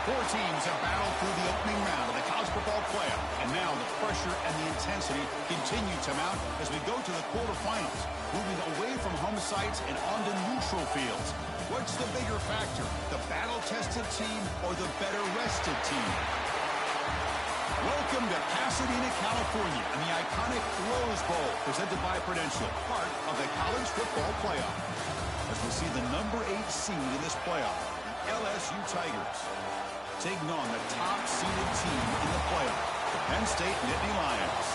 Four teams have battled through the opening round of the college football playoff, and now the pressure and the intensity continue to mount as we go to the quarterfinals, moving away from home sites and onto neutral fields. What's the bigger factor, the battle-tested team or the better-rested team? Welcome to Pasadena, California, and the iconic Rose Bowl, presented by Prudential, part of the college football playoff. As we see the number 8 seed in this playoff, the LSU Tigers, taking on the top-seeded team in the playoff, the Penn State Nittany Lions.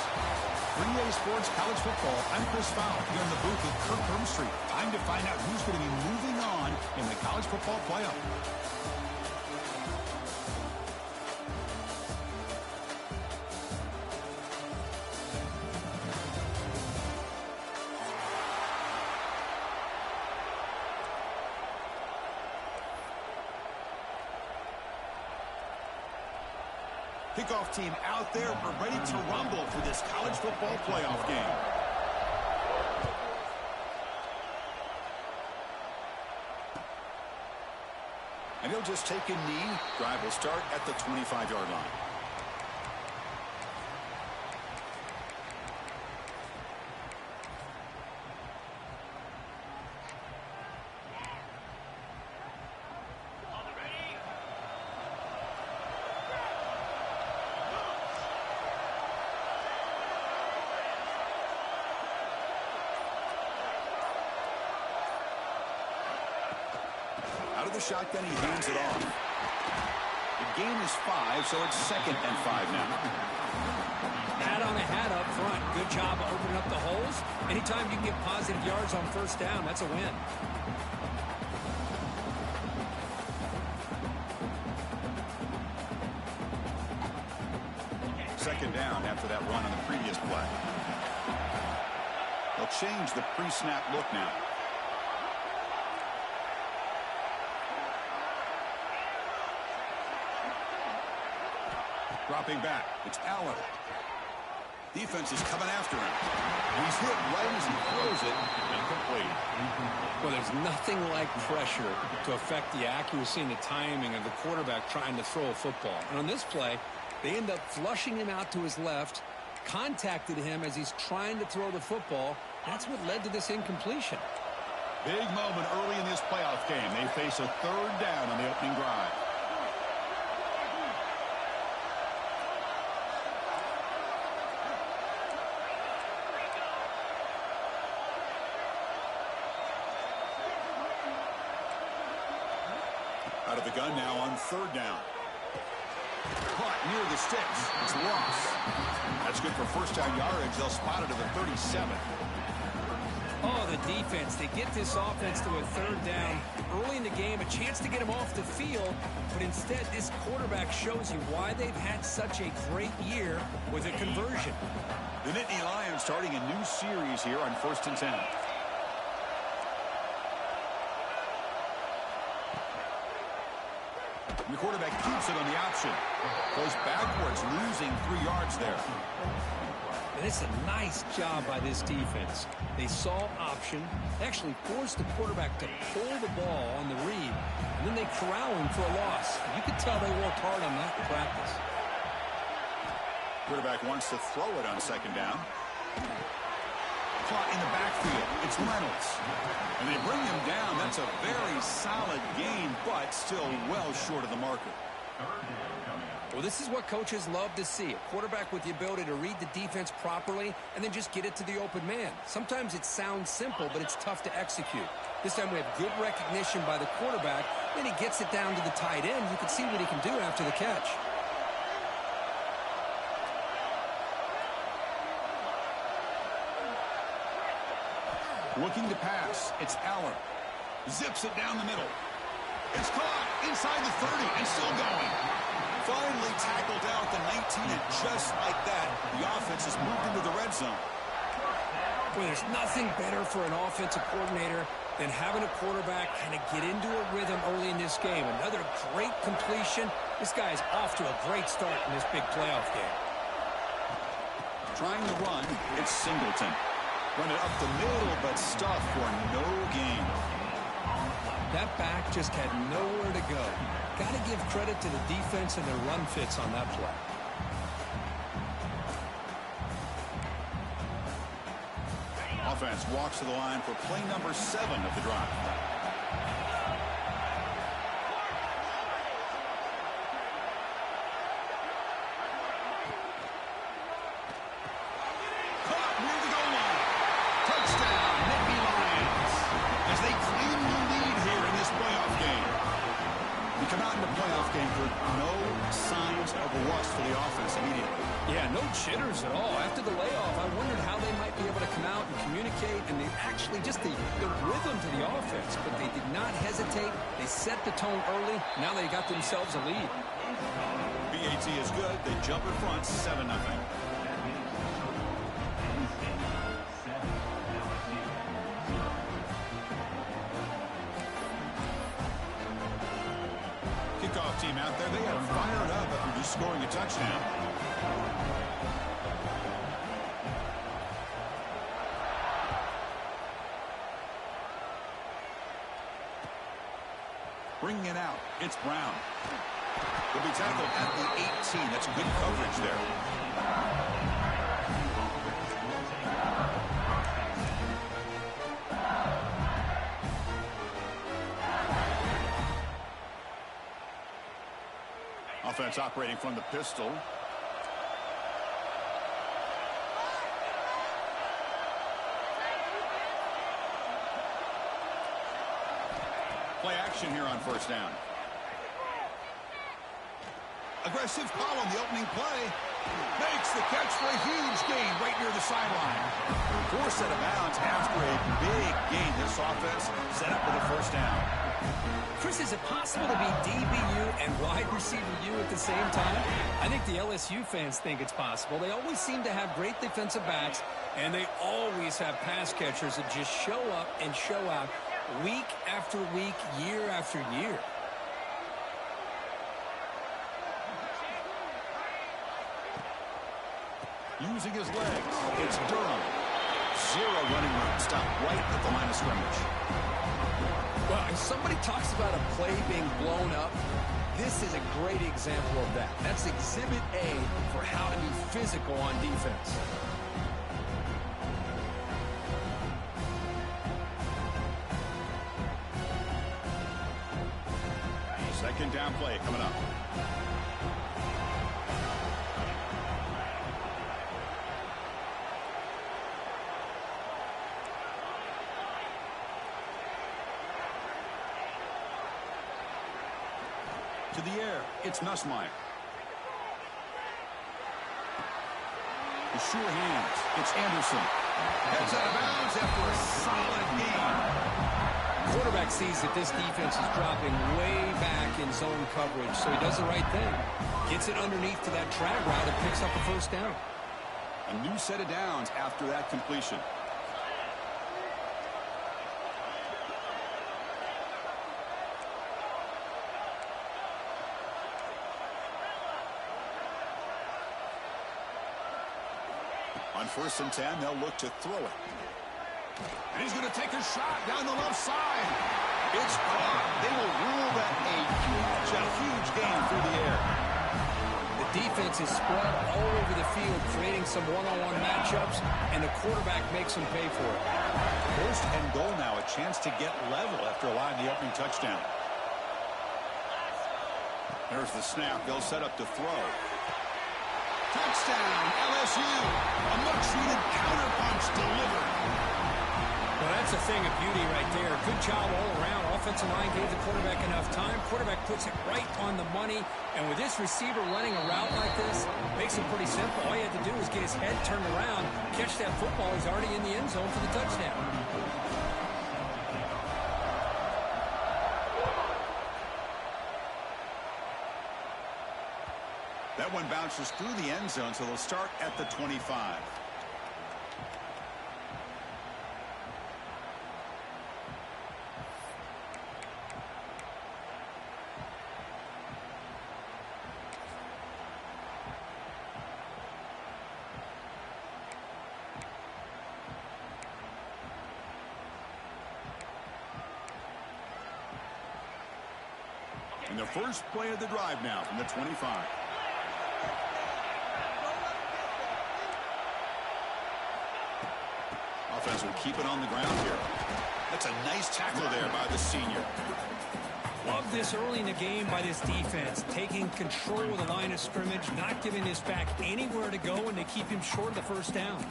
For EA Sports College Football, I'm Chris Fowle here in the booth with Kirk Herbstreit. Time to find out who's going to be moving on in the college football playoff. Kickoff team out there. We're ready to rumble for this college football playoff game. And he'll just take a knee. Drive will start at the 25-yard line. Out of the shotgun, he hands it off. The gain is 5, so it's 2nd and 5 now. Hat on a hat up front. Good job of opening up the holes. Anytime you can get positive yards on first down, that's a win. Second down after that run on the previous play. They'll change the pre-snap look now. Dropping back, it's Allen. Defense is coming after him. He's hit right as he throws it. Incomplete. Well, there's nothing like pressure to affect the accuracy and the timing of the quarterback trying to throw a football. And on this play, they end up flushing him out to his left, contacted him as he's trying to throw the football. That's what led to this incompletion. Big moment early in this playoff game. They face a 3rd down on the opening drive. Out of the gun now on 3rd down. Caught near the sticks. It's lost. That's good for first down yardage. They'll spot it at the 37. Oh, the defense. They get this offense to a 3rd down early in the game, a chance to get him off the field, but instead this quarterback shows you why they've had such a great year with a conversion. The Nittany Lions starting a new series here on 1st and 10. The quarterback keeps it on the option. Goes backwards, losing 3 yards there. And it's a nice job by this defense. They saw option, actually forced the quarterback to pull the ball on the read, and then they corral him for a loss. You could tell they worked hard on that in practice. Quarterback wants to throw it on 2nd down. Caught in the backfield. It's Reynolds. And they bring him down. That's a very solid gain, but still well short of the marker. Well, this is what coaches love to see. A quarterback with the ability to read the defense properly and then just get it to the open man. Sometimes it sounds simple, but it's tough to execute. This time we have good recognition by the quarterback. Then he gets it down to the tight end. You can see what he can do after the catch. Looking to pass. It's Allen. Zips it down the middle. It's caught inside the 30 and still going. Finally tackled out the 19, and just like that, the offense has moved into the red zone. Well, there's nothing better for an offensive coordinator than having a quarterback kind of get into a rhythm early in this game. Another great completion. This guy is off to a great start in this big playoff game. Trying to run, it's Singleton. Run it up the middle, but stuffed for no gain. That back just had nowhere to go. Got to give credit to the defense and their run fits on that play. Offense walks to the line for play number 7 of the drive. Caught near the goal line. Touchdown, Nittany Lions. As they claim the lead here in this playoff game. We come out in the playoff game with no signs of rust for the offense immediately. Yeah, no jitters at all. After the layoff, I wondered how they might be able to come out and communicate, and they actually just the rhythm to the offense, but they did not hesitate. They set the tone early. Now they got themselves a lead. BAT is good. They jump in front, 7-0. Kickoff team out there. They are fired up after just scoring a touchdown. Bringing it out, it's Brown. He'll be tackled at the 18. That's good coverage there. Offense operating from the pistol. Play action here on first down. Aggressive call on the opening play. Makes the catch for a huge gain right near the sideline. Forced out of bounds after a big gain. This offense set up for the first down. Chris, is it possible to be DBU and wide receiver U at the same time? I think the LSU fans think it's possible. They always seem to have great defensive backs, and they always have pass catchers that just show up and show out week after week, year after year. Using his legs, it's Durham. Zero running room. Stop right at the line of scrimmage. Well, if somebody talks about a play being blown up, this is a great example of that. That's Exhibit A for how to be physical on defense. Second down play coming up. To the air, it's Nussmeier. The sure hands, it's Anderson. Heads out of bounds after a solid gain. Quarterback sees that this defense is dropping way back in zone coverage, so he does the right thing. Gets it underneath to that drag route and picks up a first down. A new set of downs after that completion. On 1st and 10, they'll look to throw it. And he's going to take a shot down the left side. It's caught. They will rule that a huge gain through the air. The defense is spread all over the field, creating some one-on-one matchups, and the quarterback makes them pay for it. 1st and goal now, a chance to get level after allowing the opening touchdown. There's the snap. They'll set up to throw. Touchdown, LSU. A much-needed counterpunch delivered. Well, that's a thing of beauty right there. Good job all around. Offensive line gave the quarterback enough time. Quarterback puts it right on the money. And with this receiver running a route like this, makes it pretty simple. All you had to do was get his head turned around, catch that football. He's already in the end zone for the touchdown. That one bounces through the end zone, so they'll start at the 25. And the first play of the drive now from the 25. Offense will keep it on the ground here. That's a nice tackle there by the senior. Love this early in the game by this defense, taking control of the line of scrimmage, not giving this back anywhere to go, and they keep him short of the first down.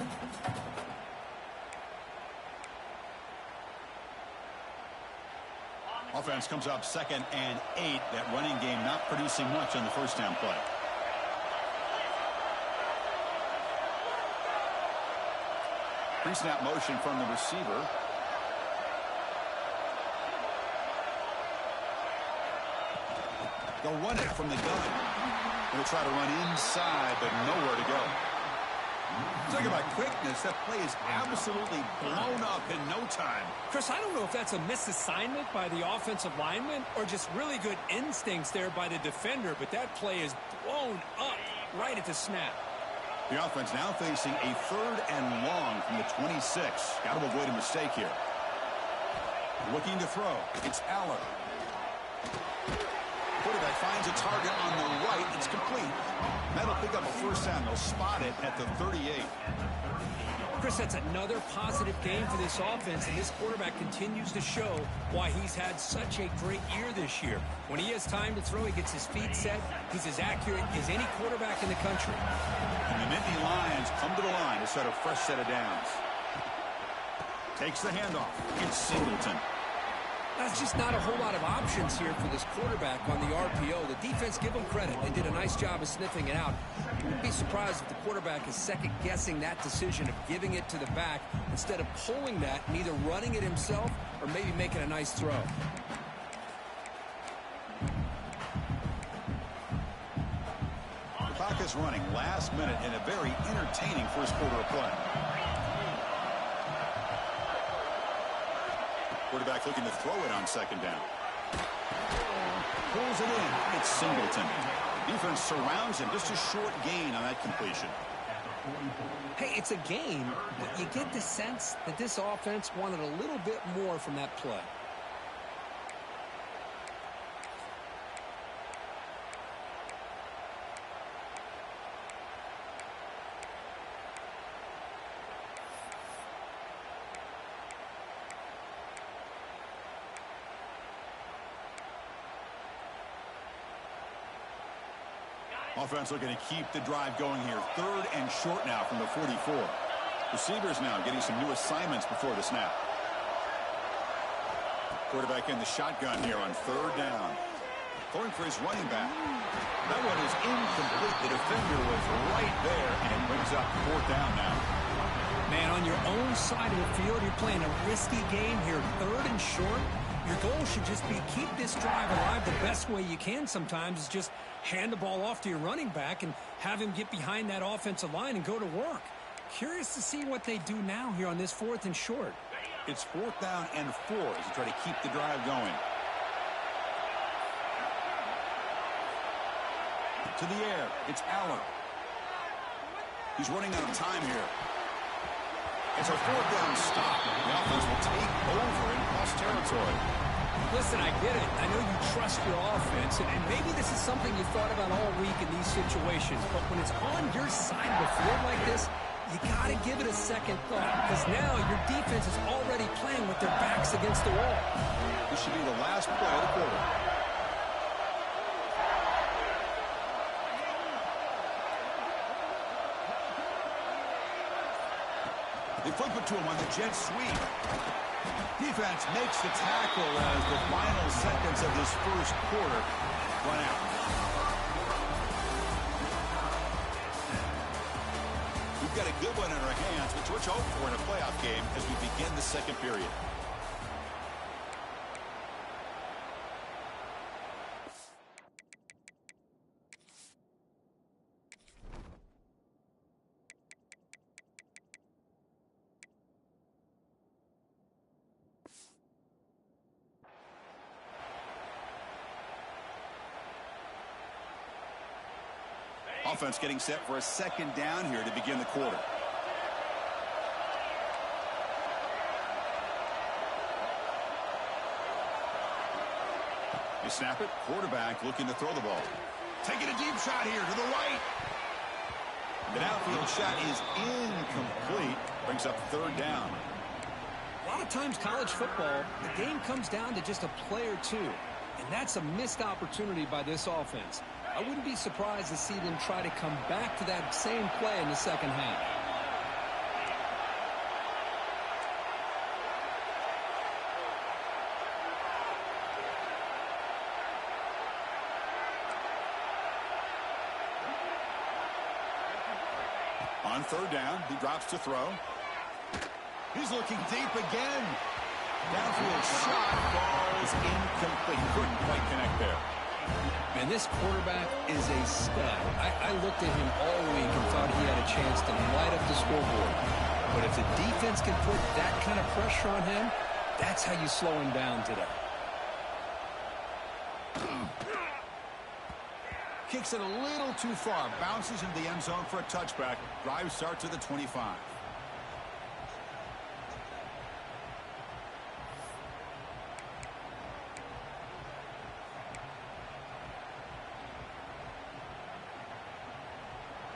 Offense comes up 2nd and 8. That running game not producing much on the first down play. Pre-snap motion from the receiver. They'll run it from the gun. They'll try to run inside, but nowhere to go. Talking about quickness, that play is absolutely blown up in no time. Chris, I don't know if that's a misassignment by the offensive lineman or just really good instincts there by the defender, but that play is blown up right at the snap. The offense now facing a 3rd and long from the 26. Got to avoid a mistake here. Looking to throw. It's Aller. Quarterback finds a target on the right. It's complete. That'll pick up a first down. They'll spot it at the 38. Chris, that's another positive game for this offense, and this quarterback continues to show why he's had such a great year this year. When he has time to throw, he gets his feet set. He's as accurate as any quarterback in the country. And the Nittany Lions come to the line to set a fresh set of downs. Takes the handoff. It's Singleton. There's just not a whole lot of options here for this quarterback on the RPO. The defense, give them credit. They did a nice job of sniffing it out. I wouldn't be surprised if the quarterback is second-guessing that decision of giving it to the back instead of pulling that and either running it himself or maybe making a nice throw. The clock is running last minute in a very entertaining first quarter of play. Quarterback looking to throw it on second down. Pulls it in. It's Singleton. Defense surrounds him. Just a short gain on that completion. Hey, it's a game, but you get the sense that this offense wanted a little bit more from that play. Offense looking to keep the drive going here. 3rd and short now from the 44. Receivers now getting some new assignments before the snap. Quarterback in the shotgun here on 3rd down. Going for his running back. That one is incomplete. The defender was right there, and it brings up 4th down now. Man, on your own side of the field, you're playing a risky game here. 3rd and short. Your goal should just be keep this drive alive. The best way you can sometimes is just hand the ball off to your running back and have him get behind that offensive line and go to work. Curious to see what they do now here on this 4th and short. It's 4th down and 4 as they try to keep the drive going. To the air, it's Allen. He's running out of time here. It's a 4th down stop. The offense will take over in cross territory. Listen, I get it. I know you trust your offense, and maybe this is something you thought about all week in these situations, but when it's on your side of the field like this, you got to give it a second thought, because now your defense is already playing with their backs against the wall. This should be the last play of the quarter. They flip it to him on the jet sweep. Defense makes the tackle as the final seconds of this first quarter run out. We've got a good one in our hands, which we're hoping for in a playoff game as we begin the second period. Offense getting set for a second down here to begin the quarter. They snap it. Quarterback looking to throw the ball. Taking a deep shot here to the right. The outfield shot is incomplete. Brings up 3rd down. A lot of times college football, the game comes down to just a play or two. And that's a missed opportunity by this offense. I wouldn't be surprised to see them try to come back to that same play in the second half. On 3rd down, he drops to throw. He's looking deep again. Downfield shot falls incomplete. Couldn't quite connect there. Man, this quarterback is a stud. I looked at him all week and thought he had a chance to light up the scoreboard. But if the defense can put that kind of pressure on him, that's how you slow him down today. Kicks it a little too far. Bounces into the end zone for a touchback. Drive starts at the 25.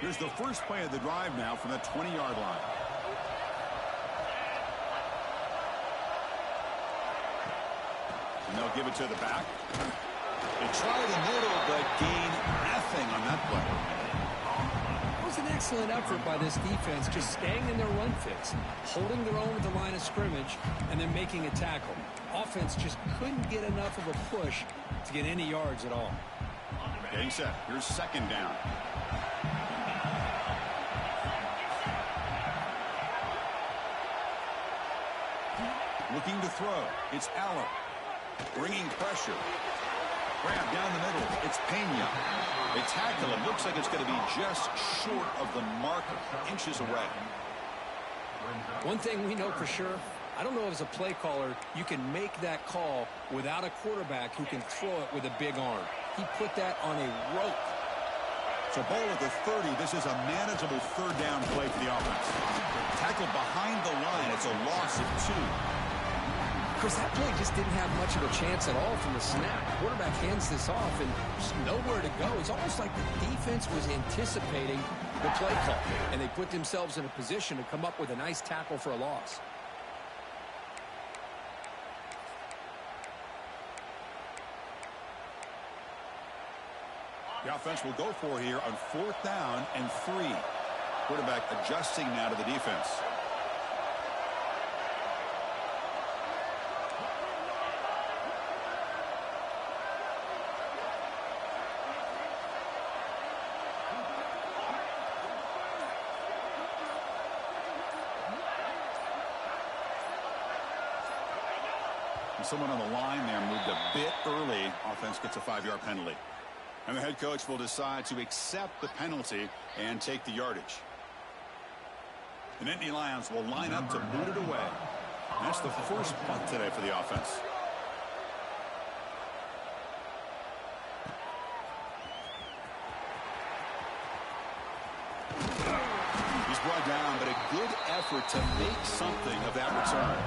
Here's the first play of the drive now from the 20-yard line. And they'll give it to the back. They try the middle, but gain nothing on that play. It was an excellent effort by this defense, just staying in their run fits, holding their own at the line of scrimmage, and then making a tackle. offense just couldn't get enough of a push to get any yards at all. Getting set. Here's second down. Looking to throw. It's Allen. Bringing pressure. Grab down the middle. It's Pena. They tackle him. Looks like it's going to be just short of the mark, inches away. One thing we know for sure, I don't know if as a play caller you can make that call without a quarterback who can throw it with a big arm. He put that on a rope. So ball at the 30. This is a manageable third down play for the offense. Tackled behind the line. It's a loss of 2. Chris, that play just didn't have much of a chance at all from the snap. Quarterback hands this off and just nowhere to go. It's almost like the defense was anticipating the play call, and they put themselves in a position to come up with a nice tackle for a loss. The offense will go for here on 4th down and 3. Quarterback adjusting now to the defense. Someone on the line there moved a bit early. Offense gets a 5-yard penalty. And the head coach will decide to accept the penalty and take the yardage. The Nittany Lions will line up to boot it away. That's the first punt today for the offense. He's brought down, but a good effort to make something of that return.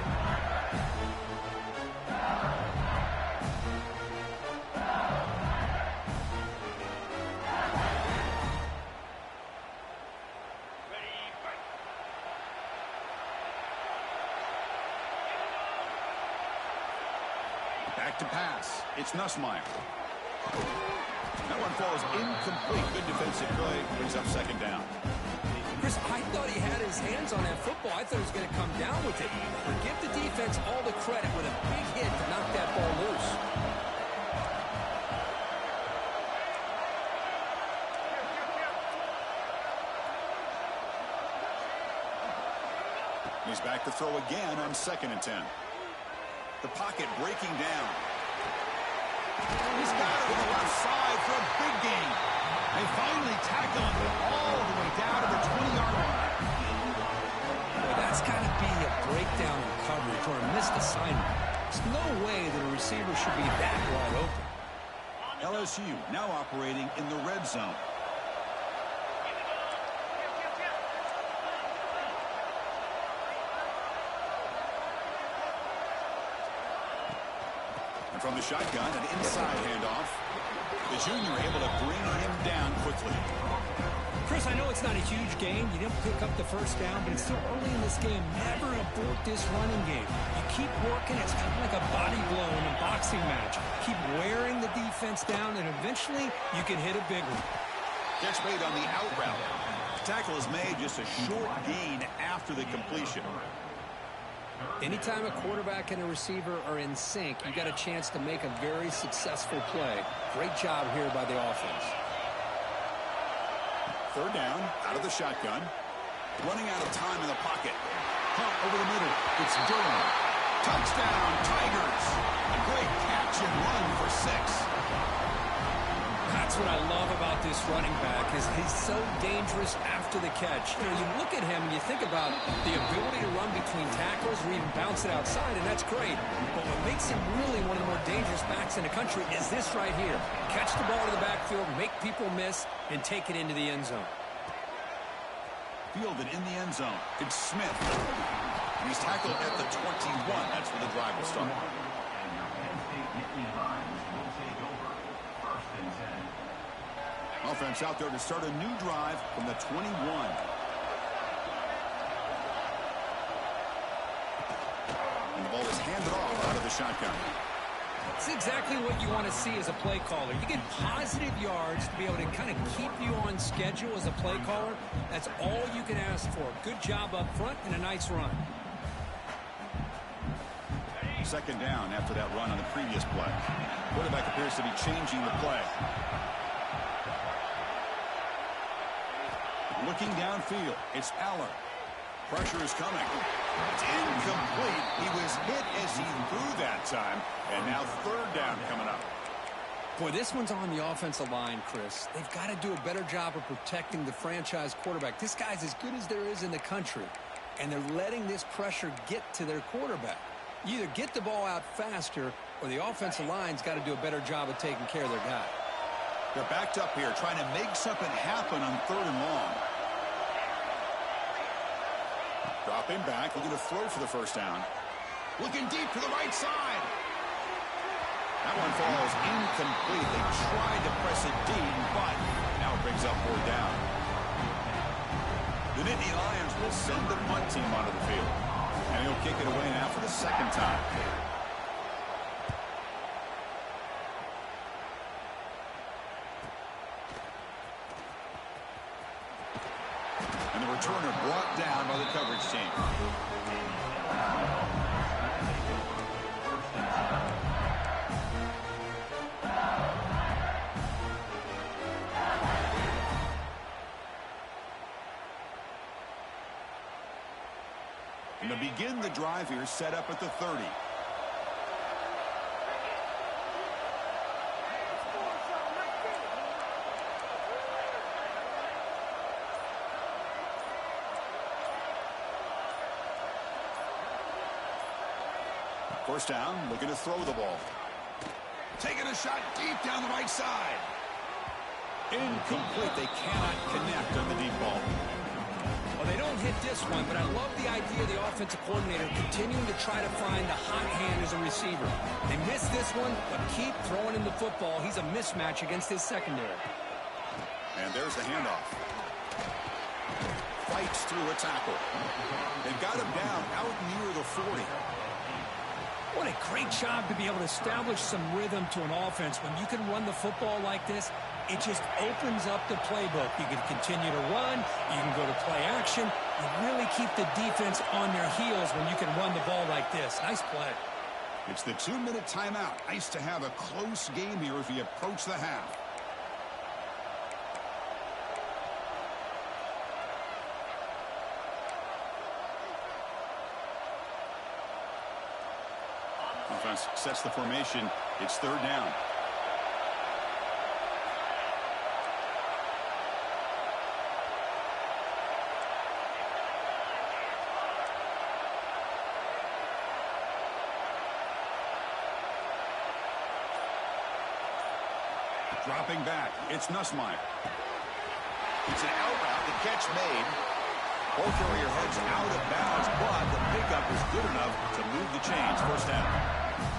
Back to pass. It's Nussmeier. That one falls incomplete. Good defensive play. Brings up second down. Chris, I thought he had his hands on that football. I thought he was going to come down with it. But give the defense all the credit with a big hit to knock that ball loose. He's back to throw again on 2nd and 10. The pocket breaking down. He's got it on the left side for a big gain. They finally tackle him all the way down to the 20-yard line. Boy, that's got to be a breakdown in coverage or a missed assignment. There's no way that a receiver should be that wide open. LSU now operating in the red zone. From the shotgun, an inside handoff. The junior able to bring him down quickly. Chris, I know it's not a huge gain. You didn't pick up the first down, but it's still early in this game. Never abort this running game. You keep working. It's kind of like a body blow in a boxing match. Keep wearing the defense down, and eventually you can hit a big one. Catch made on the out route. Tackle is made just a short gain after the completion. Anytime a quarterback and a receiver are in sync, you got a chance to make a very successful play. Great job here by the offense. 3rd down, out of the shotgun. Running out of time in the pocket. Pump over the middle. It's Durham. Touchdown, Tigers. A great catch and run for 6. That's what I love about this running back is he's so dangerous after the catch. You know, you look at him and you think about the ability to run between tackles or even bounce it outside, and that's great. But what makes him really one of the more dangerous backs in the country is this right here. Catch the ball to the backfield, make people miss, and take it into the end zone. Fielded in the end zone. It's Smith. He's tackled at the 21. That's where the drive will start. Offense out there to start a new drive from the 21. And the ball is handed off out of the shotgun. It's exactly what you want to see as a play caller. You get positive yards to be able to kind of keep you on schedule as a play caller. That's all you can ask for. Good job up front and a nice run. Second down after that run on the previous play. Quarterback appears to be changing the play. Looking downfield, it's Aller. Pressure is coming. It's incomplete. He was hit as he threw that time. And now third down coming up. Boy, this one's on the offensive line, Chris. They've got to do a better job of protecting the franchise quarterback. This guy's as good as there is in the country, and they're letting this pressure get to their quarterback. You either get the ball out faster, or the offensive line's got to do a better job of taking care of their guy. They're backed up here, trying to make something happen on third and long. Dropping back, looking to throw for the first down. Looking deep to the right side. That one falls incomplete. They tried to press it deep, but now it brings up fourth down. The Nittany Lions will send the punt team onto the field. And he'll kick it away now for the second time. And the returner brought down by the coverage team. And to begin the drive here, set up at the 30. First down, looking to throw the ball. Taking a shot deep down the right side. Incomplete. They cannot connect on the deep ball. Well, they don't hit this one, but I love the idea of the offensive coordinator continuing to try to find the hot hand as a receiver. They missed this one, but keep throwing him the football. He's a mismatch against his secondary. And there's the handoff. Fights through a tackle. They've got him down out near the 40. What a great job to be able to establish some rhythm to an offense. When you can run the football like this, it just opens up the playbook. You can continue to run. You can go to play action. You really keep the defense on their heels when you can run the ball like this. Nice play. It's the 2-minute timeout. Nice to have a close game here as we approach the half. Offense sets the formation. It's third down. Dropping back, it's Nussmeier. It's an out route, the catch made. Both carrier heads out of bounds, but the pickup is good enough to move the chains. First down.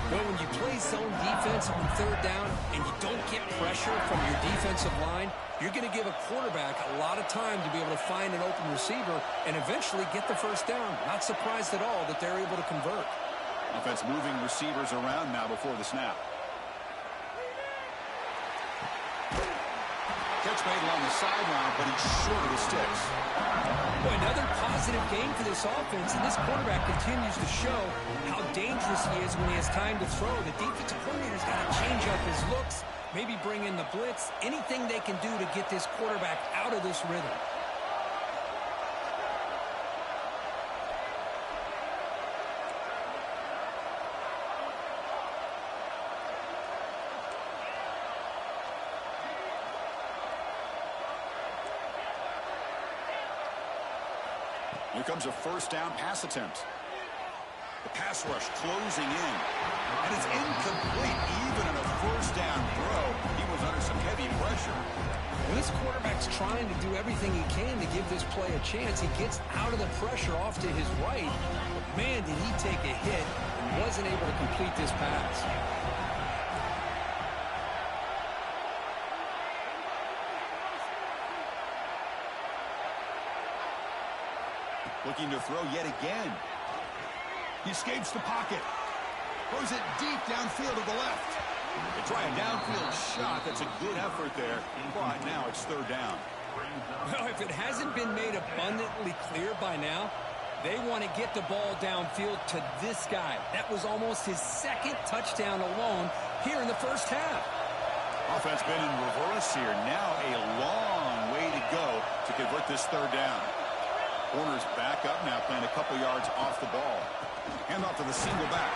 Well, when you play zone defense on third down and you don't get pressure from your defensive line, you're going to give a quarterback a lot of time to be able to find an open receiver and eventually get the first down. Not surprised at all that they're able to convert. Offense moving receivers around now before the snap. Catch made along the sideline, but he's short of the sticks. Boy, another positive game for this offense, and this quarterback continues to show how dangerous he is when he has time to throw. The defensive coordinator's got to change up his looks, maybe bring in the blitz, anything they can do to get this quarterback out of this rhythm. Here comes a first down pass attempt. The pass rush closing in. And it's incomplete. Even on a first down throw, he was under some heavy pressure. Well, this quarterback's trying to do everything he can to give this play a chance. He gets out of the pressure off to his right. But man, did he take a hit and wasn't able to complete this pass. Looking to throw yet again. He escapes the pocket. Throws it deep downfield to the left. They try a downfield shot. That's a good effort there. But now it's third down. Well, if it hasn't been made abundantly clear by now, They want to get the ball downfield to this guy. That was almost his second touchdown alone here in the first half. Offense been in reverse here. Now a long way to go to convert this third down. Corner's back up now, playing a couple yards off the ball. Hand off to the single back.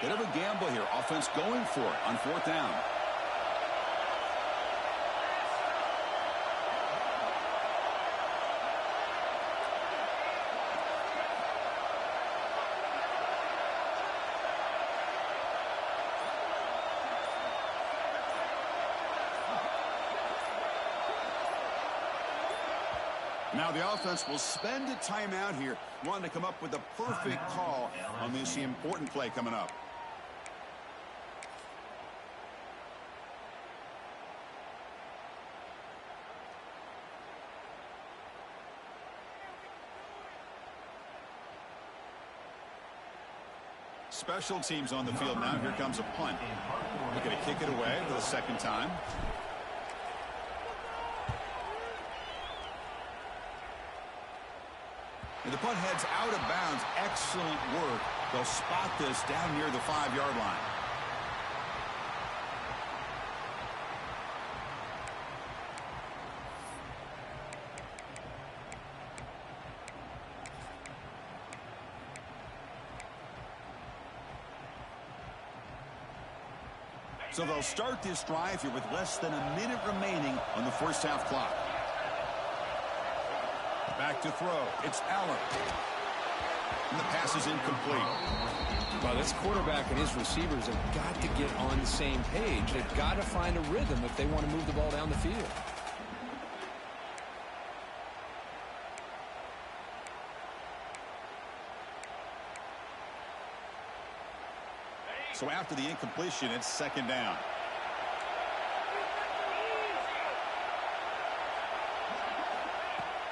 Bit of a gamble here. Offense going for it on fourth down. Now the offense will spend a timeout here, wanting to come up with a perfect call on this important play coming up. Special teams on the field now. Here comes a punt. Looking to kick it away for the second time. And the punt heads out of bounds. Excellent work. They'll spot this down near the 5-yard line. So they'll start this drive here with less than a minute remaining on the first half clock. Back to throw. It's Allen. And the pass is incomplete. Well, this quarterback and his receivers have got to get on the same page. They've got to find a rhythm if they want to move the ball down the field. So after the incompletion, it's second down.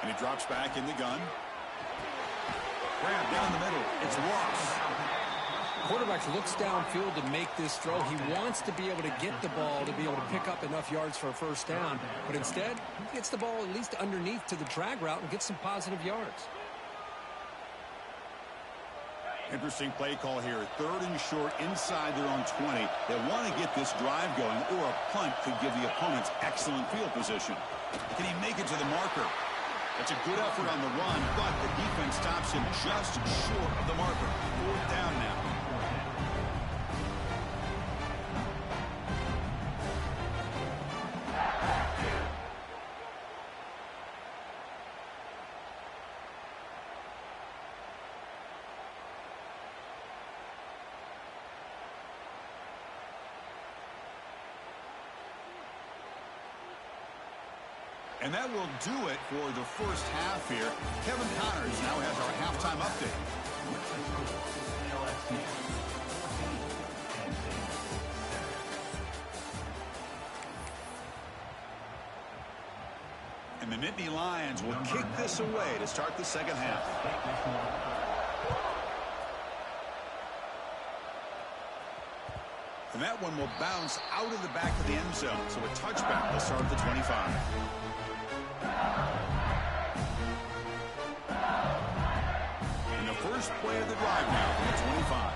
And he drops back in the gun. Grab down the middle. It's Ross. Quarterback looks downfield to make this throw. He wants to be able to get the ball to be able to pick up enough yards for a first down. But instead, he gets the ball at least underneath to the drag route and gets some positive yards. Interesting play call here. Third and short inside their own 20. They want to get this drive going, or a punt could give the opponents excellent field position. Can he make it to the marker? That's a good effort on the run, but the defense stops him just short of the marker. Fourth down now. And that will do it for the first half here. Kevin Connors now has our halftime update. And the Nittany Lions will kick this away to start the second half. And that one will bounce out of the back of the end zone. So a touchback will start at the 25. And the first play of the drive now from the 25.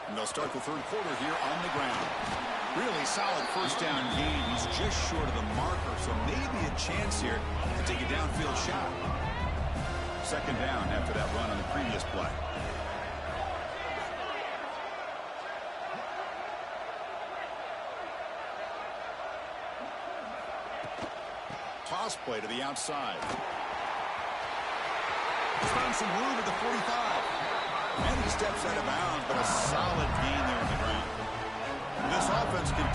And they'll start the third quarter here on the ground. Really solid first down gain. He's just short of the marker, so maybe a chance here to take a downfield shot. Second down after that run on the previous play. Toss play to the outside. He's found some room at the 45. And he steps out of bounds, but a solid gain there on the ground.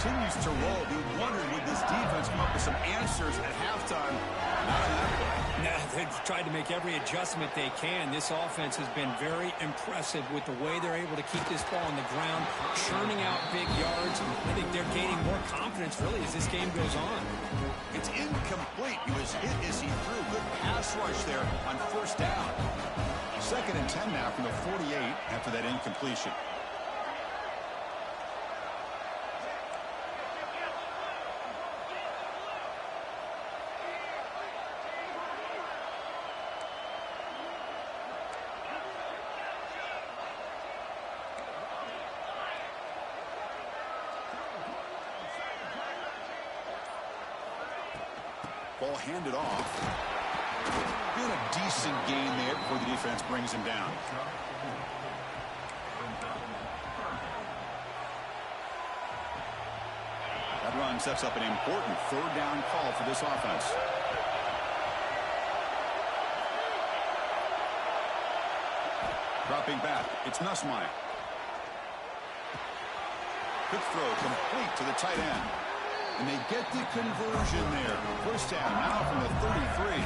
continues to roll. We wondered, would this defense come up with some answers at halftime? Not on that play. Nah, they've tried to make every adjustment they can. This offense has been very impressive with the way they're able to keep this ball on the ground, churning out big yards. I think they're gaining more confidence, really, as this game goes on. It's incomplete. He was hit as he threw. Good pass rush there on first down. 2nd and 10 now from the 48 after that incompletion. Ball handed off. Been a decent gain there before the defense brings him down. That run sets up an important 3rd down call for this offense. Dropping back, it's Nussmeier. Quick throw complete to the tight end. And they get the conversion there. First down now from the 33.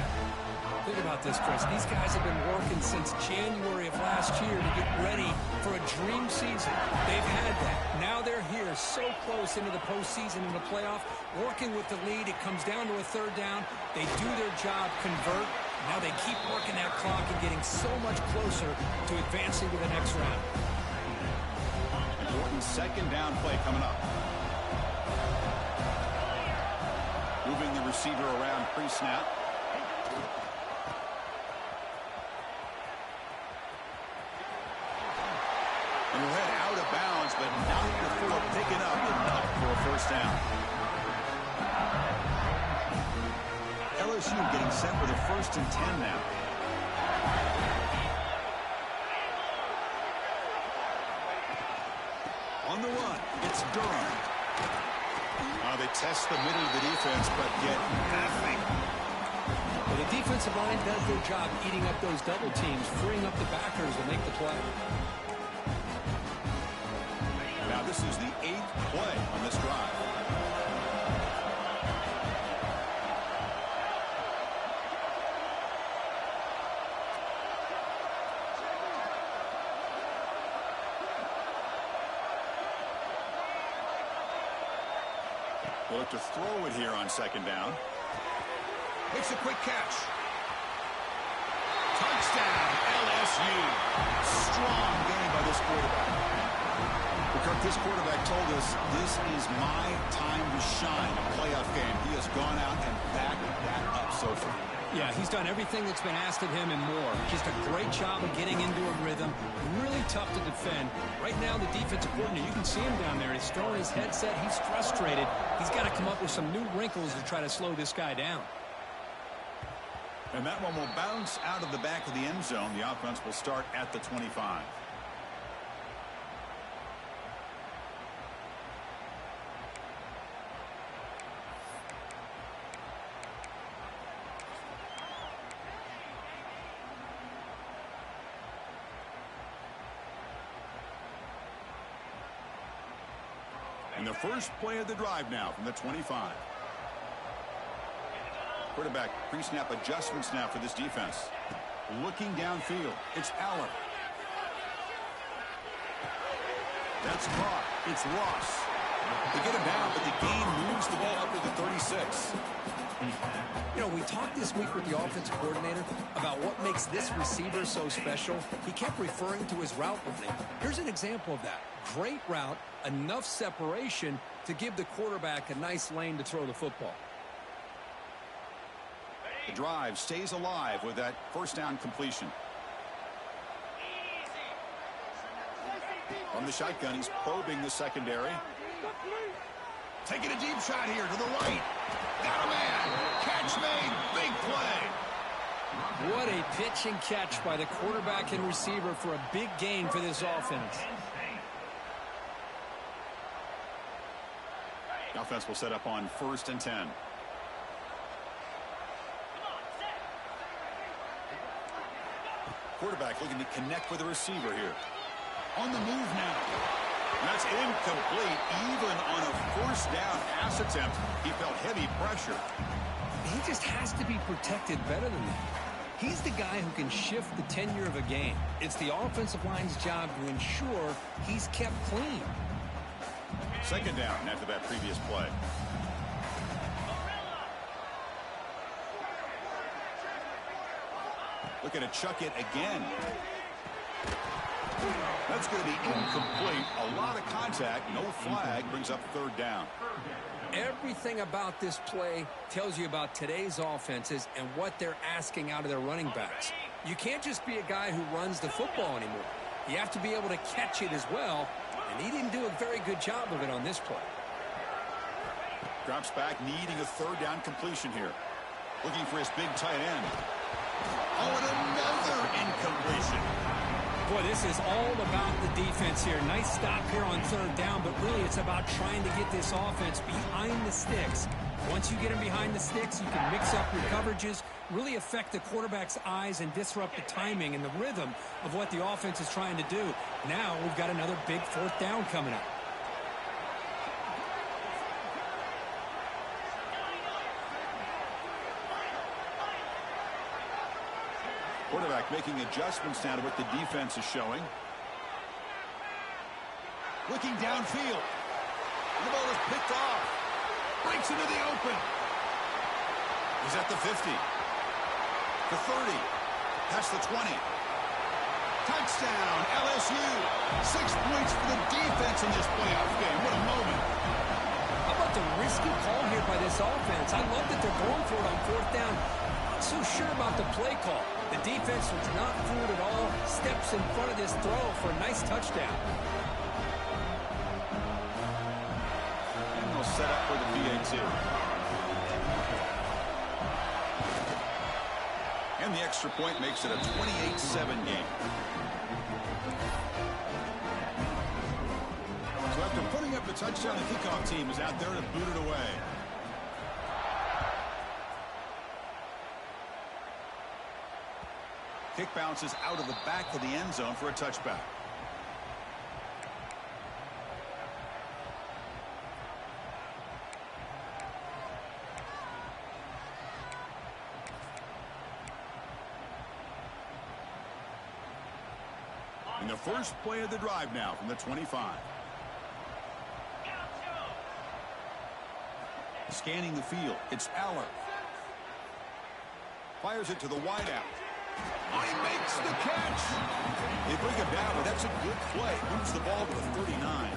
Think about this, Chris. These guys have been working since January of last year to get ready for a dream season. They've had that. Now they're here so close into the postseason and the playoff, working with the lead. It comes down to a 3rd down. They do their job, convert. Now they keep working that clock and getting so much closer to advancing to the next round. Important 2nd down play coming up. Moving the receiver around pre-snap. And he'll head out of bounds, but not before picking up enough for a first down. LSU getting set with a 1st and 10 now. On the run, it's Durham. They test the middle of the defense, but get nothing. Well, the defensive line does their job eating up those double teams, freeing up the backers to make the play. Now this is the 8th play on this drive. We'll look to throw it here on 2nd down. Makes a quick catch. Touchdown, LSU. Strong game by this quarterback. Well, Kirk, this quarterback told us this is my time to shine. A playoff game. He has gone out and backed that up so far. Yeah, he's done everything that's been asked of him and more. Just a great job of getting into a rhythm. Really tough to defend. Right now, the defensive coordinator, you can see him down there. He's throwing his headset. He's frustrated. He's got to come up with some new wrinkles to try to slow this guy down. And that one will bounce out of the back of the end zone. The offense will start at the 25. And the first play of the drive now from the 25. Quarterback pre-snap adjustments now for this defense. Looking downfield. It's Aller. That's caught. It's Ross. They get him down, but the gain moves the ball up to the 36. You know, we talked this week with the offensive coordinator about what makes this receiver so special. He kept referring to his route running. Here's an example of that. Great route, enough separation to give the quarterback a nice lane to throw the football. The drive stays alive with that first down completion. From the shotgun, he's probing the secondary. Taking a deep shot here to the right. Got a man. Catch made. Big play. What a pitch and catch by the quarterback and receiver for a big gain for this offense. The offense will set up on 1st and 10. Quarterback looking to connect with the receiver here. On the move now. And that That's incomplete. Even on a first down pass attempt, he felt heavy pressure. He just has to be protected better than that. He's the guy who can shift the tenure of a game. It's the offensive line's job to ensure he's kept clean. Second down after that previous play. Looking to chuck it again. That's going to be incomplete. A lot of contact. No flag. Brings up third down. Everything about this play tells you about today's offenses and what they're asking out of their running backs. You can't just be a guy who runs the football anymore. You have to be able to catch it as well, and he didn't do a very good job of it on this play. Drops back, needing a third down completion here. Looking for his big tight end. Oh, and another incompletion. Boy, this is all about the defense here. Nice stop here on third down, but really it's about trying to get this offense behind the sticks. Once you get them behind the sticks, you can mix up your coverages, really affect the quarterback's eyes and disrupt the timing and the rhythm of what the offense is trying to do. Now we've got another big fourth down coming up. Quarterback making adjustments now to what the defense is showing. Looking downfield. The ball is picked off. Breaks into the open. He's at the 50. The 30. Past the 20. Touchdown, LSU. 6 points for the defense in this playoff game. What a moment. How about the risky call here by this offense? I love that they're going for it on fourth down. Not so sure about the play call. The defense was not fooled at all. Steps in front of this throw for a nice touchdown. And they'll set up for the PAT. And the extra point makes it a 28-7 game. So after putting up the touchdown, the kickoff team is out there to boot it away. Kick bounces out of the back of the end zone for a touchback. And the first play of the drive now from the 25. Scanning the field. It's Aller. Fires it to the wideout. Oh, he makes the catch. They bring him down, but that's a good play. Moves the ball to the 39.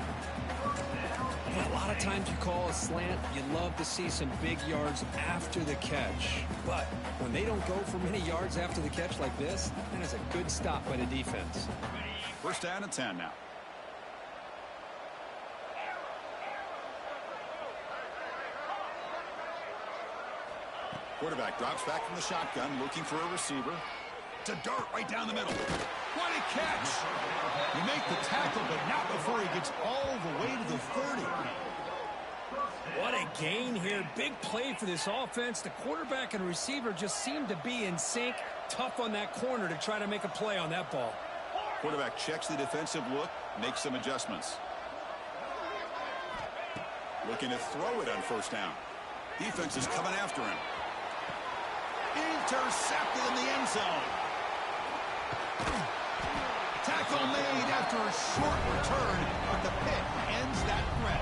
Yeah, a lot of times you call a slant, you love to see some big yards after the catch. But when they don't go for many yards after the catch like this, that is a good stop by the defense. First down and 10 now. Quarterback drops back from the shotgun, looking for a receiver. To dart right down the middle. What a catch! You make the tackle, but not before he gets all the way to the 30. What a gain here. Big play for this offense. The quarterback and receiver just seem to be in sync. Tough on that corner to try to make a play on that ball. Quarterback checks the defensive look, makes some adjustments. Looking to throw it on first down. Defense is coming after him. Intercepted in the end zone. Tackle made after a short return, but the pick ends that threat.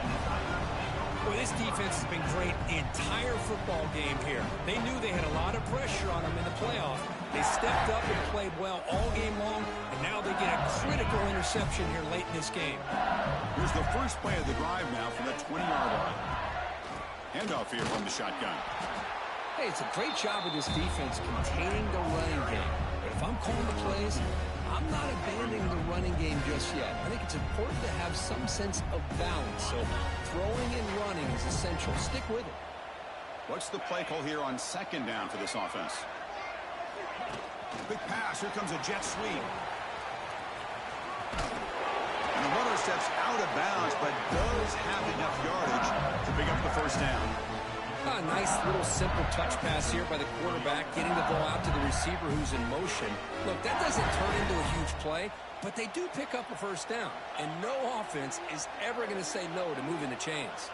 Well, this defense has been great the entire football game here. They knew they had a lot of pressure on them in the playoff. They stepped up and played well all game long, and now they get a critical interception here late in this game. Here's the first play of the drive now from the 20-yard line. Handoff here from the shotgun. Hey, it's a great job of this defense containing the running game. But if I'm calling the plays, I'm not abandoning the running game just yet. I think it's important to have some sense of balance. So throwing and running is essential. Stick with it. What's the play call here on second down for this offense? Big pass. Here comes a jet sweep. And the runner steps out of bounds, but does have enough yardage to pick up the first down. Nice little simple touch pass here by the quarterback, getting the ball out to the receiver who's in motion. Look, that doesn't turn into a huge play, but they do pick up a first down. And no offense is ever going to say no to moving the chains.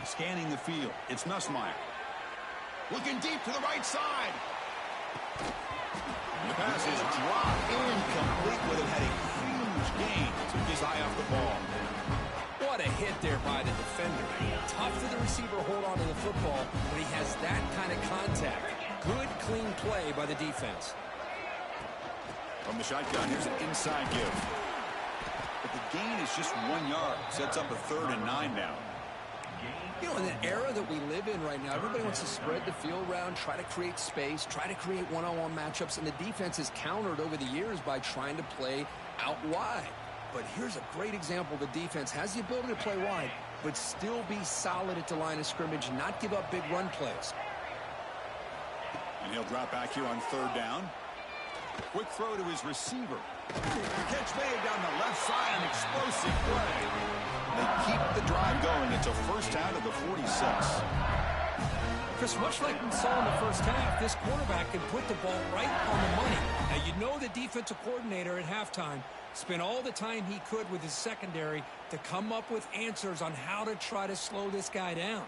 Scanning the field, it's Nussmeier. Looking deep to the right side. The pass is dropped incomplete, but it had a huge gain. Took his eye off the ball. What a hit there by the defender. Tough for the receiver to hold on to the football when he has that kind of contact. Good, clean play by the defense. From the shotgun, here's an inside give. But the gain is just 1 yard. Sets up a 3rd and 9 now. You know, in the era that we live in right now, everybody wants to spread the field around, try to create space, try to create one-on-one matchups, and the defense has countered over the years by trying to play out wide. But here's a great example. The defense has the ability to play wide, but still be solid at the line of scrimmage and not give up big run plays. And he'll drop back here on 3rd down. Quick throw to his receiver. Catch made down the left side, an explosive play. They keep the drive going. It's a first down at the 46. Chris, much like we saw in the first half, this quarterback can put the ball right on the money. Now, you know the defensive coordinator at halftime spent all the time he could with his secondary to come up with answers on how to try to slow this guy down.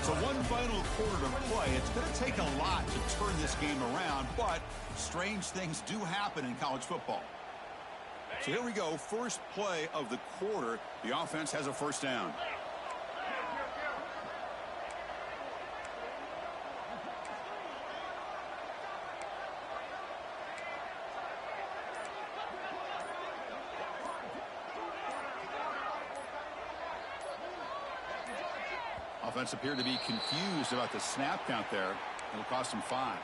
So one final quarter to play. It's going to take a lot to turn this game around, but strange things do happen in college football. So here we go. First play of the quarter. The offense has a first down. Offense appeared to be confused about the snap count there. It'll cost him 5.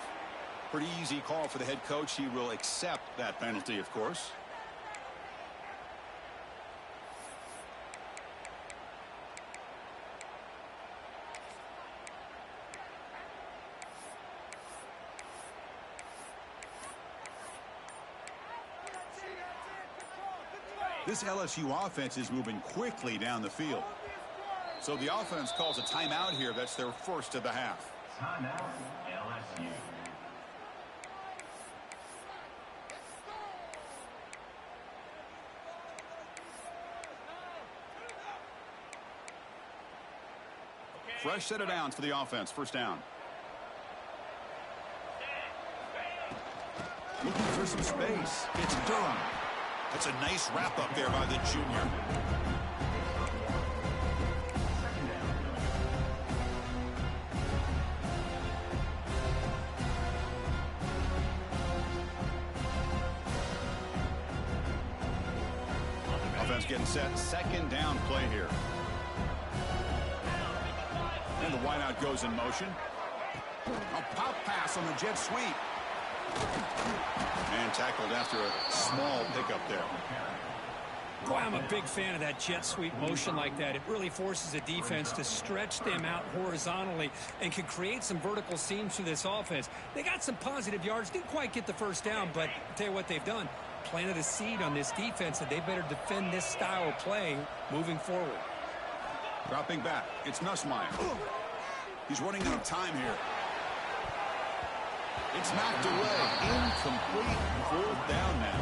Pretty easy call for the head coach. He will accept that penalty, of course. This LSU offense is moving quickly down the field. So the offense calls a timeout here. That's their first of the half. Timeout, LSU. Fresh set of downs for the offense. First down. Looking for some space. It's Durham. That's a nice wrap up there by the junior. Offense getting set. Second down play here. And the wideout goes in motion. A pop pass on the jet sweep. And tackled after a small pickup there. Boy, I'm a big fan of that jet sweep motion like that. It really forces the defense to stretch them out horizontally and can create some vertical seams for this offense. They got some positive yards, didn't quite get the first down, but I'll tell you what they've done. Planted a seed on this defense that they better defend this style of play moving forward. Dropping back, it's Nussmeier. He's running out of time here. It's knocked away. Incomplete. 4th down now.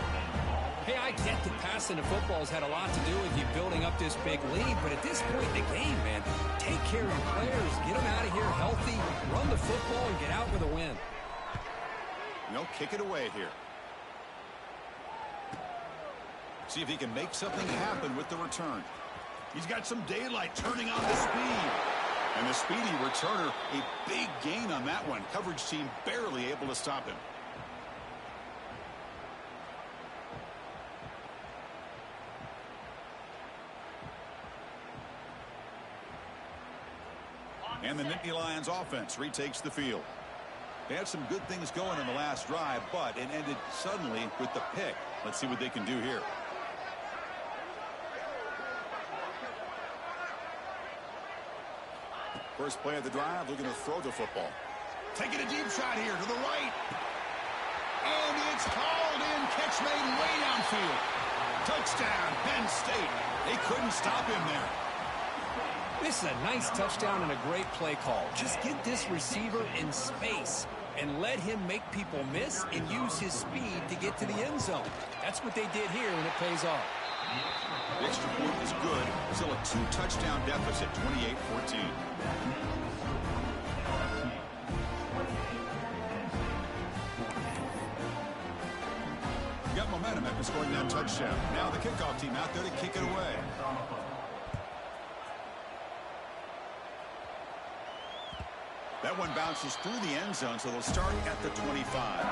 Hey, I get that passing the football has had a lot to do with you building up this big lead, but at this point in the game, man, take care of your players, get them out of here healthy, run the football, and get out with a win. They'll kick it away here. See if he can make something happen with the return. He's got some daylight, turning on the speed. And the speedy returner, a big gain on that one. Coverage team barely able to stop him. And the Nittany Lions offense retakes the field. They had some good things going in the last drive, but it ended suddenly with the pick. Let's see what they can do here. First play of the drive, looking to throw the football. Taking a deep shot here to the right. And it's called in. Catch made way downfield. Touchdown, Penn State. They couldn't stop him there. This is a nice touchdown and a great play call. Just get this receiver in space and let him make people miss and use his speed to get to the end zone. That's what they did here, and it pays off. The extra point is good. Still a 2-touchdown deficit, 28-14. Got momentum after scoring that touchdown. Now the kickoff team out there to kick it away. That one bounces through the end zone, so they'll start at the 25.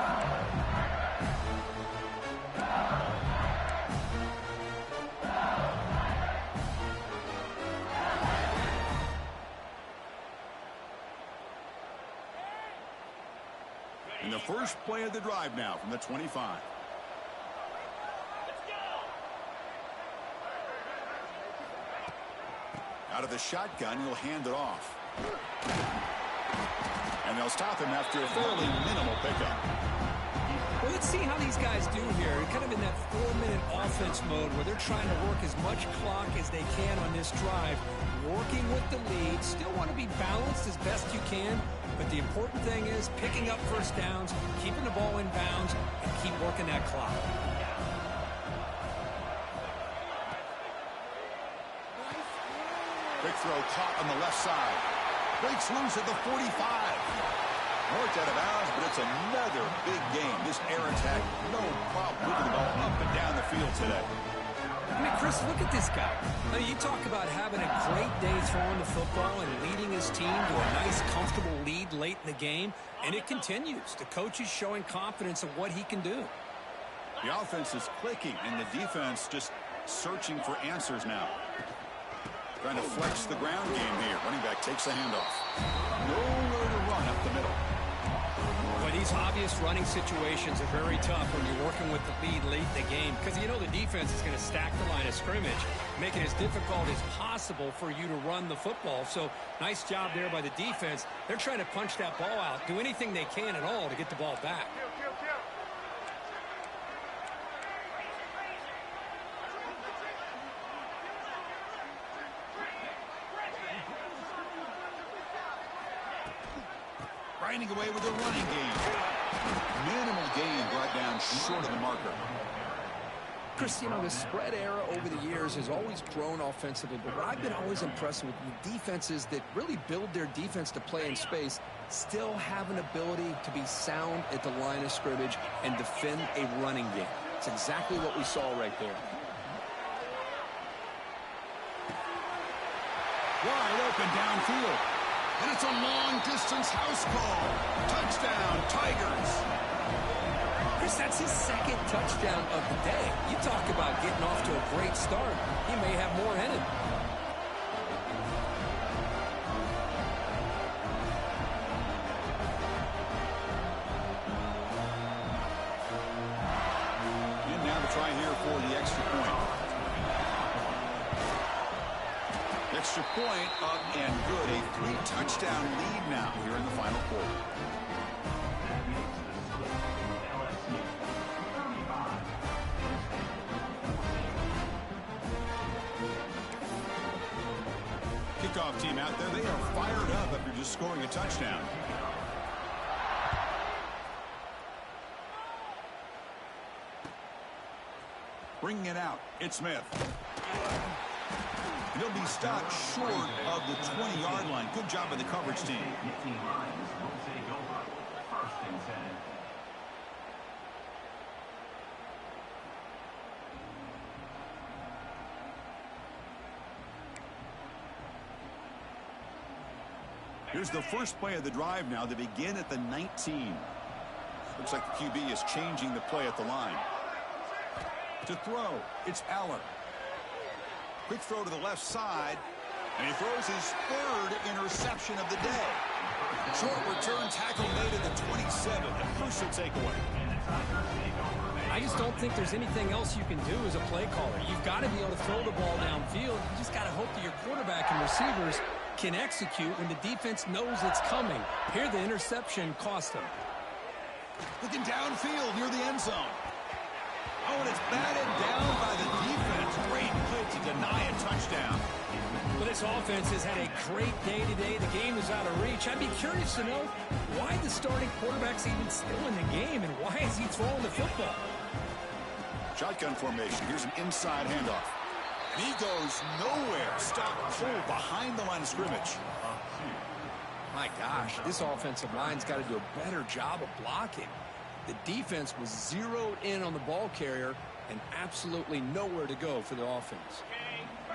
And the first play of the drive now from the 25. Out of the shotgun, he'll hand it off. And they'll stop him after a fairly minimal pickup. Well, let's see how these guys do here. They're kind of in that 4-minute offense mode where they're trying to work as much clock as they can on this drive, working with the lead. Still want to be balanced as best you can, but the important thing is picking up first downs, keeping the ball in bounds, and keep working that clock. Quick throw caught on the left side. Breaks loose at the 45. North out of bounds, but it's another big game. This air attack, no problem moving the ball up and down the field today. I mean, Chris, look at this guy. I mean, you talk about having a great day throwing the football and leading his team to a nice, comfortable lead late in the game, and it continues. The coach is showing confidence of what he can do. The offense is clicking, and the defense just searching for answers now. Trying to flex the ground game here. Running back takes the handoff. Nowhere to run up the middle. Well, these obvious running situations are very tough when you're working with the lead late in the game because you know the defense is going to stack the line of scrimmage, make it as difficult as possible for you to run the football. So nice job there by the defense. They're trying to punch that ball out, do anything they can at all to get the ball back. Grinding away with a running game. Minimal gain brought down short of the marker. Chris, you know, the spread era over the years has always grown offensively, but what I've been always impressed with defenses that really build their defense to play in space still have an ability to be sound at the line of scrimmage and defend a running game. It's exactly what we saw right there. Wide open downfield. And it's a long-distance house call. Touchdown, Tigers. Chris, that's his second touchdown of the day. You talk about getting off to a great start. He may have more in it. And now to try here for the extra point. Extra point up and good. A 3-touchdown lead now here in the final quarter. Kickoff team out there. They are fired up after just scoring a touchdown. Bringing it out. It's Smith. He'll be stopped short of the 20-yard line. Good job by the coverage team. Here's the first play of the drive now. They begin at the 19. Looks like the QB is changing the play at the line. To throw, it's Aller. Quick throw to the left side. And he throws his third interception of the day. Short return tackle made at the 27. A crucial takeaway. I just don't think there's anything else you can do as a play caller. You've got to be able to throw the ball downfield. You just got to hope that your quarterback and receivers can execute when the defense knows it's coming. Here, the interception cost them. Looking downfield near the end zone. Oh, and it's batted down by the defense. Great play to deny a touchdown. Well, this offense has had a great day today. The game is out of reach. I'd be curious to know why the starting quarterback's even still in the game and why is he throwing the football? Shotgun formation. Here's an inside handoff. And he goes nowhere. Stop cold behind the line of scrimmage. My gosh, this offensive line's got to do a better job of blocking. The defense was zeroed in on the ball carrier and absolutely nowhere to go for the offense.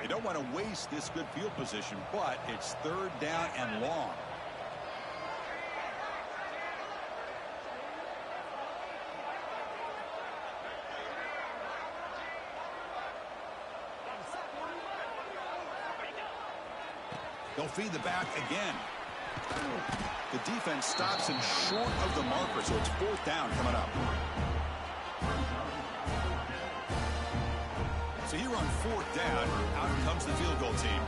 They don't want to waste this good field position, but it's third down and long. They'll feed the back again. The defense stops him short of the marker, so it's fourth down coming up. So here on fourth down, out comes the field goal team.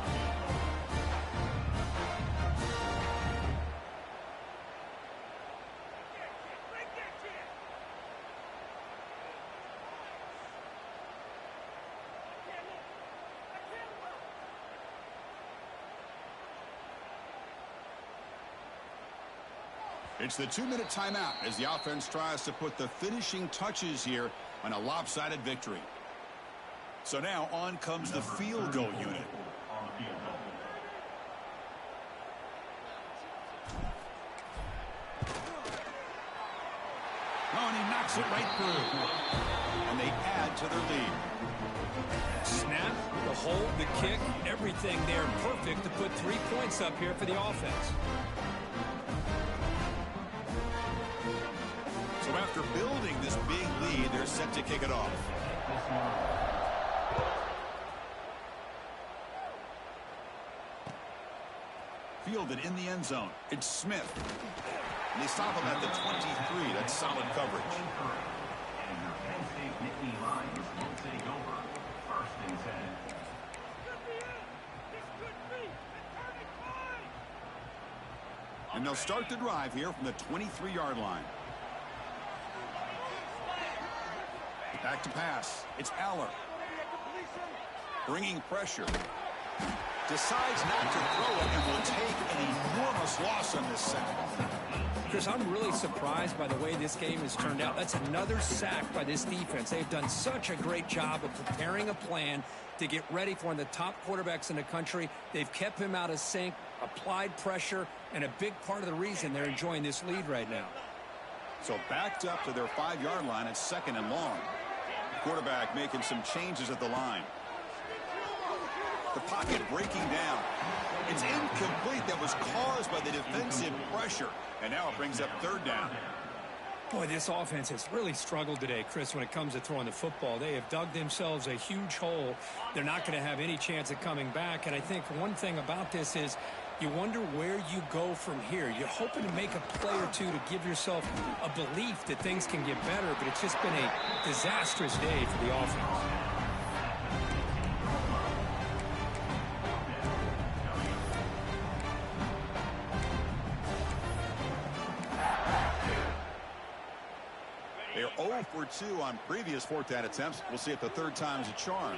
It's the 2-minute timeout as the offense tries to put the finishing touches here on a lopsided victory. So now on comes the field goal unit. Oh, and he knocks it right through. And they add to their lead. Snap, the hold, the kick, everything there perfect to put 3 points up here for the offense. So after building this big lead, they're set to kick it off. Fielded in the end zone. It's Smith. And they stop him at the 23. That's solid coverage. And your Penn State Nittany Lions will take over. 1st and 10. And they'll start the drive here from the 23-yard line. Back to pass. It's Aller. Bringing pressure. Decides not to throw it and will take an enormous loss on this sack. Chris, I'm really surprised by the way this game has turned out. That's another sack by this defense. They've done such a great job of preparing a plan to get ready for one of the top quarterbacks in the country. They've kept him out of sync, applied pressure, and a big part of the reason they're enjoying this lead right now. So backed up to their 5-yard line, it's 2nd and long. Quarterback making some changes at the line. The pocket breaking down. It's incomplete. That was caused by the defensive pressure. And now it brings up 3rd down. Boy, this offense has really struggled today, Chris, when it comes to throwing the football. They have dug themselves a huge hole. They're not going to have any chance of coming back. And I think one thing about this is you wonder where you go from here. You're hoping to make a play or two to give yourself a belief that things can get better, but it's just been a disastrous day for the offense. They're 0 for 2 on previous 4th down attempts. We'll see if the 3rd time's a charm.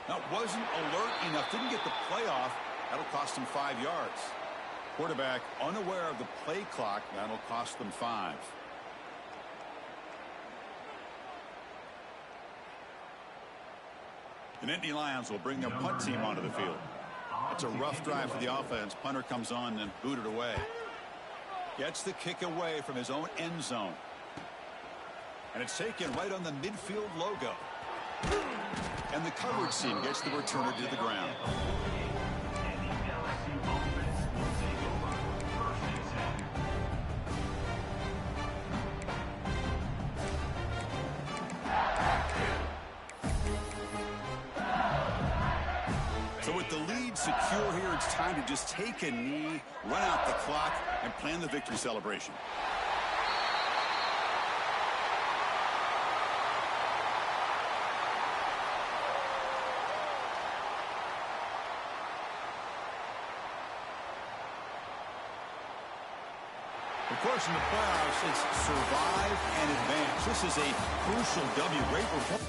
That wasn't alert enough. Didn't get the play off. That'll cost him 5 yards. Quarterback unaware of the play clock. That'll cost them 5. The Nittany Lions will bring their punt team onto the field. It's a rough drive for the offense. Punter comes on and booted away. Gets the kick away from his own end zone. And it's taken right on the midfield logo. And the coverage team gets the returner to the ground. So with the lead secure here, it's time to just take a knee, run out the clock, and plan the victory celebration. Of course, in the playoffs, it's survive and advance. This is a crucial W. Great performance.